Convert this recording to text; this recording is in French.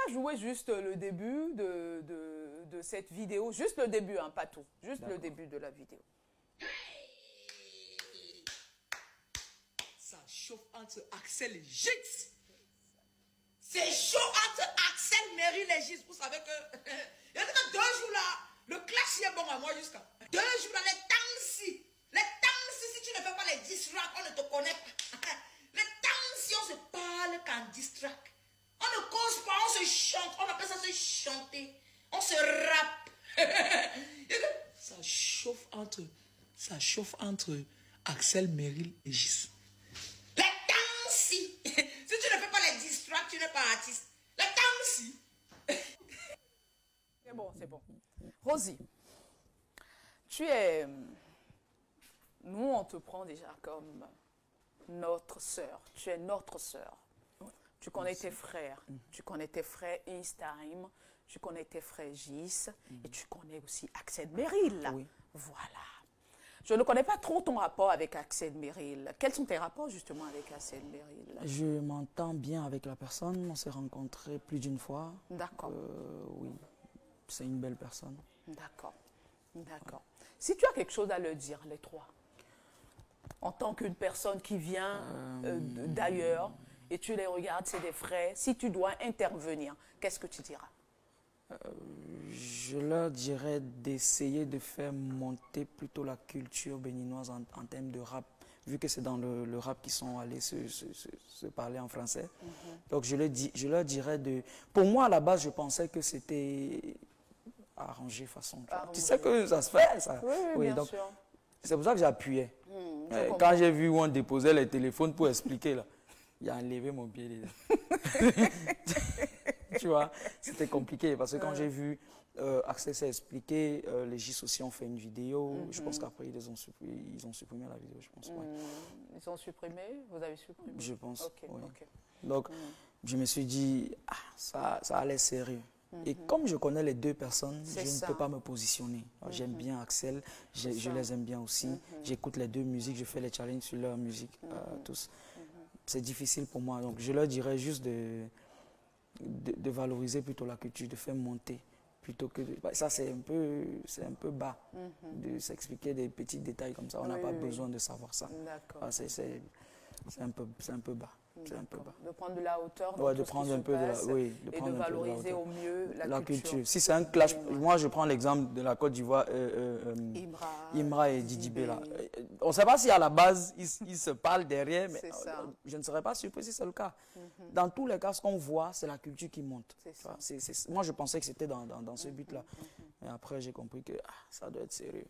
pas jouer juste le début de cette vidéo, juste le début, hein, pas tout, juste le début de la vidéo. Ça chauffe entre Axel et Gix. C'est chaud entre Axel, Meryl et Gix. Vous savez que il y a 2 jours là, le clash est bon à moi jusqu'à 2 jours là, les temps-ci, si tu ne fais pas les distracts, on ne te connaît pas. Les temps-ci, on se parle qu'en distract. On ne cause pas, on se chante, on appelle ça se chanter. On se rappe. Ça chauffe entre Axel, Meryl et Gis. Les temps-ci. Si tu ne fais pas les distracts, tu n'es pas artiste. Les temps-ci. C'est bon, c'est bon. Rosie, tu es... Nous, on te prend déjà comme notre sœur. Tu es notre sœur. Tu connais tes frères. Tu connais tes frères Instagram. Tu connais tes frères Gis. Et tu connais aussi Axel Meryl. Oui. Voilà. Je ne connais pas trop ton rapport avec Axel Meryl. Quels sont tes rapports justement avec Axel Meryl? Je m'entends bien avec la personne. On s'est rencontrés plus d'une fois. D'accord. Oui, c'est une belle personne. D'accord. D'accord. Si tu as quelque chose à leur dire, les trois, en tant qu'une personne qui vient d'ailleurs, et tu les regardes, c'est des frères, si tu dois intervenir, qu'est-ce que tu diras? Je leur dirais d'essayer de faire monter plutôt la culture béninoise en termes de rap, vu que c'est dans le rap qu'ils sont allés se parler en français. Donc je leur dirais de... Pour moi, à la base, je pensais que c'était arrangé façon... Tu sais que ça se fait, ça. Oui, bien donc, sûr. c'est pour ça que j'appuyais. Quand j'ai vu où on déposait les téléphones pour expliquer, là, il a enlevé mon pied déjà. Tu vois, c'était compliqué parce que quand j'ai vu Axel s'est expliqué, les GIS aussi ont fait une vidéo. Je pense qu'après, ils ont supprimé la vidéo, je pense. Ouais. Ils ont supprimé? Vous avez supprimé? Je pense. Ok, Ouais. ok. Donc, je me suis dit, ça a l'air sérieux. Et comme je connais les deux personnes, je ne peux pas me positionner. J'aime bien Axel, je les aime bien aussi. J'écoute les deux musiques, je fais les challenges sur leur musique, tous. C'est difficile pour moi. Donc, je leur dirais juste de valoriser plutôt la culture, de faire monter. Plutôt que ça, c'est un peu bas de s'expliquer des petits détails comme ça. On n'a pas besoin de savoir ça. D'accord. C'est un peu bas. C'est un peu bas. De prendre de la hauteur, de prendre un peu de la, oui, et de valoriser au mieux la culture. Si c'est un clash, moi je prends l'exemple de la Côte d'Ivoire, Imra et Didi B là. On ne sait pas si à la base ils se parlent derrière, mais je ne serais pas surpris si c'est le cas. Dans tous les cas, ce qu'on voit, c'est la culture qui monte. Moi je pensais que c'était dans ce but-là. Mais après j'ai compris que ça doit être sérieux.